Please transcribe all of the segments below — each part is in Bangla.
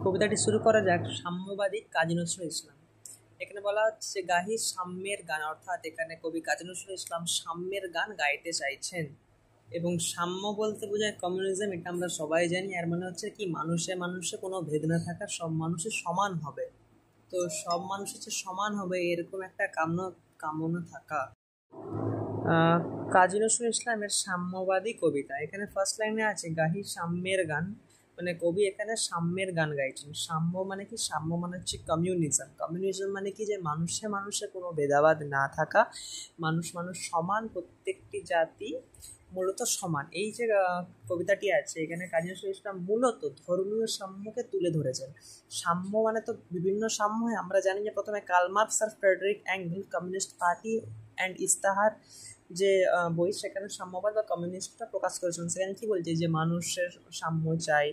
কবিতাটি শুরু করা যাক সাম্যবাদী কাজী নজরুল ইসলাম। এখানে বলা হচ্ছে গাহি সাম্যের গান, অর্থাৎ এখানে কবি কাজী নজরুল ইসলাম সাম্যের গান গাইতে চাইছেন। এবং সাম্য বলতে বোঝায় কমিউনিজম, এটা আমরা সবাই জানি। এর মানে হচ্ছে কি, মানুষে মানুষে কোনো ভেদ না থাকা, সব মানুষের সমান হবে। তো সব মানুষ হচ্ছে সমান হবে, এরকম একটা কামনা থাকা। কাজী নজরুল ইসলামের সাম্যবাদী কবিতা। এখানে ফার্স্ট লাইনে আছে গাহি সাম্যের গান, মানে কবি এখানে সাম্যের গান গাইছেন। সাম্য মানে কি? সাম্য মানে হচ্ছে কমিউনিজম। কমিউনিজম মানে কি, যে মানুষে মানুষে কোনো ভেদাভেদ না থাকা, মানুষ মানুষ সমান, প্রত্যেকটি জাতি মূলত সমান। এই যে কবিতাটি আছে এখানে কাজী নজরুল ইসলাম মূলত ধর্মীয় সাম্যকে তুলে ধরেছেন। সাম্য মানে তো বিভিন্ন সাম্য হয়, আমরা জানি যে প্রথমে কার্ল মার্কস আর Friedrich Engels communist party and ইস্তাহার যে বই, সেখানে সাম্যবাদ বা কমিউনিস্টটা প্রকাশ করেছেন। সেখানে কি বলছে, যে মানুষের সাম্য চাই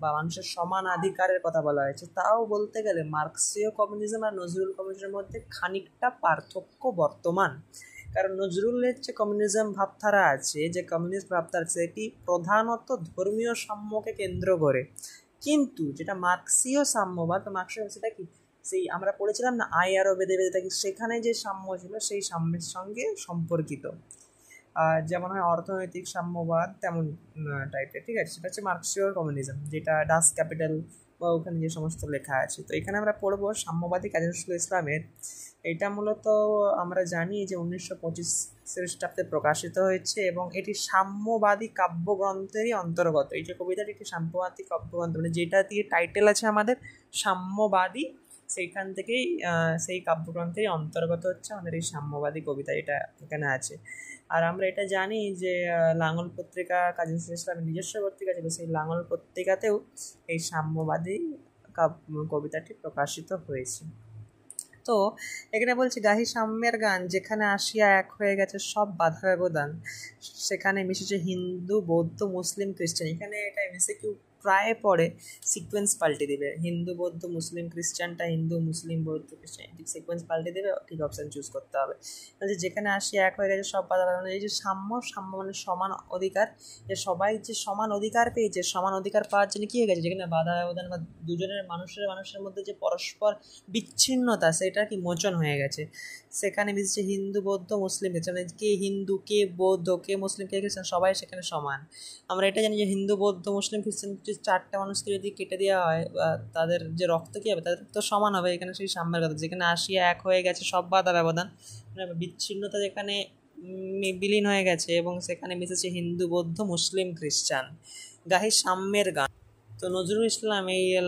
বা মানুষের সমান অধিকারের কথা বলা হয়েছে। তাও বলতে গেলে মার্কসীয় কমিউনিজম আর নজরুল কমিউনিজমের মধ্যে খানিকটা পার্থক্য বর্তমান। কারণ নজরুলের যে কমিউনিজম ভাবধারা আছে, যে কমিউনিস্ট ভাবধারা, সেটি প্রধানত ধর্মীয় সাম্যকে কেন্দ্র করে। কিন্তু যেটা মার্কসীয় সাম্যবাদ, মার্কসীয় সেটা কি, সেই আমরা পড়েছিলাম না আয় আরও বেঁধে বেঁধে থাকি, সেখানে যে সাম্য ছিল সেই সাম্যের সঙ্গে সম্পর্কিত। যেমন হয় অর্থনৈতিক সাম্যবাদ, তেমন টাইপের, ঠিক আছে। সেটা হচ্ছে মার্কসীয় কমিউনিজম, যেটা ডাস ক্যাপিটাল বা ওখানে যে সমস্ত লেখা আছে। তো এখানে আমরা পড়বো সাম্যবাদী কাজী নজরুল ইসলামের। এটা মূলত আমরা জানি যে 1925 খ্রিস্টাব্দে প্রকাশিত হয়েছে এবং এটি সাম্যবাদী কাব্যগ্রন্থেরই অন্তর্গত। এই যে কবিতাটি একটি সাম্যবাদী কাব্যগ্রন্থ, মানে যেটা দিয়ে টাইটেল আছে আমাদের সাম্যবাদী, সেইখান থেকেই সেই কাব্যগ্রন্থেরই অন্তর্গত হচ্ছে আমাদের এই সাম্যবাদী কবিতা, এটা এখানে আছে। আর আমরা এটা জানি যে লাঙল পত্রিকা কাজী নজরুল ইসলামের নিজস্ব পত্রিকা ছিল, সেই লাঙল পত্রিকাতেও এই সাম্যবাদী কবিতাটি প্রকাশিত হয়েছে। তো এখানে বলছি গাহি সাম্যের গান, যেখানে আসিয়া এক হয়ে গেছে সব বাধা ব্যবধান, সেখানে মিশেছে হিন্দু বৌদ্ধ মুসলিম খ্রিস্টান। এখানে এটা এমসিকিউ প্রায় পড়ে, সিকোয়েন্স পাল্টে দেবে, হিন্দু বৌদ্ধ মুসলিম খ্রিস্টানটা হিন্দু মুসলিম বৌদ্ধ খ্রিস্টান, ঠিক সিকোয়েন্স পাল্টে দেবে, ঠিক অপশান চুজ করতে হবে। যেখানে আসিয়া এক হয়ে গেছে সব বাধা ব্যবধান, এই যে সাম্য মানে সমান অধিকার, যে সবাই যে সমান অধিকার পেয়েছে, সমান অধিকার পাওয়ার জন্য কী হয়ে গেছে, যেখানে বাধা ব্যবধান বা দুজনের মানুষের মধ্যে যে পরস্পর বিচ্ছিন্নতা, সেটা কি মোচন হয়ে গেছে। সেখানে মিশছে হিন্দু বৌদ্ধ মুসলিম খ্রিস্টান, কে হিন্দু কে বৌদ্ধ কে মুসলিম কে খ্রিস্টান, সবাই সেখানে সমান। আমরা এটা জানি যে হিন্দু বৌদ্ধ মুসলিম খ্রিস্টান যে চারটে মানুষকে যদি কেটে দেওয়া হয়, তাদের যে রক্ত কী হবে, তাদের তো সমান হবে। এখানে সেই সাম্যের কথা, যেখানে আসিয়া এক হয়ে গেছে সব বাধা ব্যবধান, মানে বিচ্ছিন্নতা যেখানে বিলীন হয়ে গেছে, এবং সেখানে মিশেছে হিন্দু বৌদ্ধ মুসলিম খ্রিস্টান। গাহি সাম্যের গান। তো নজরুল ইসলাম এই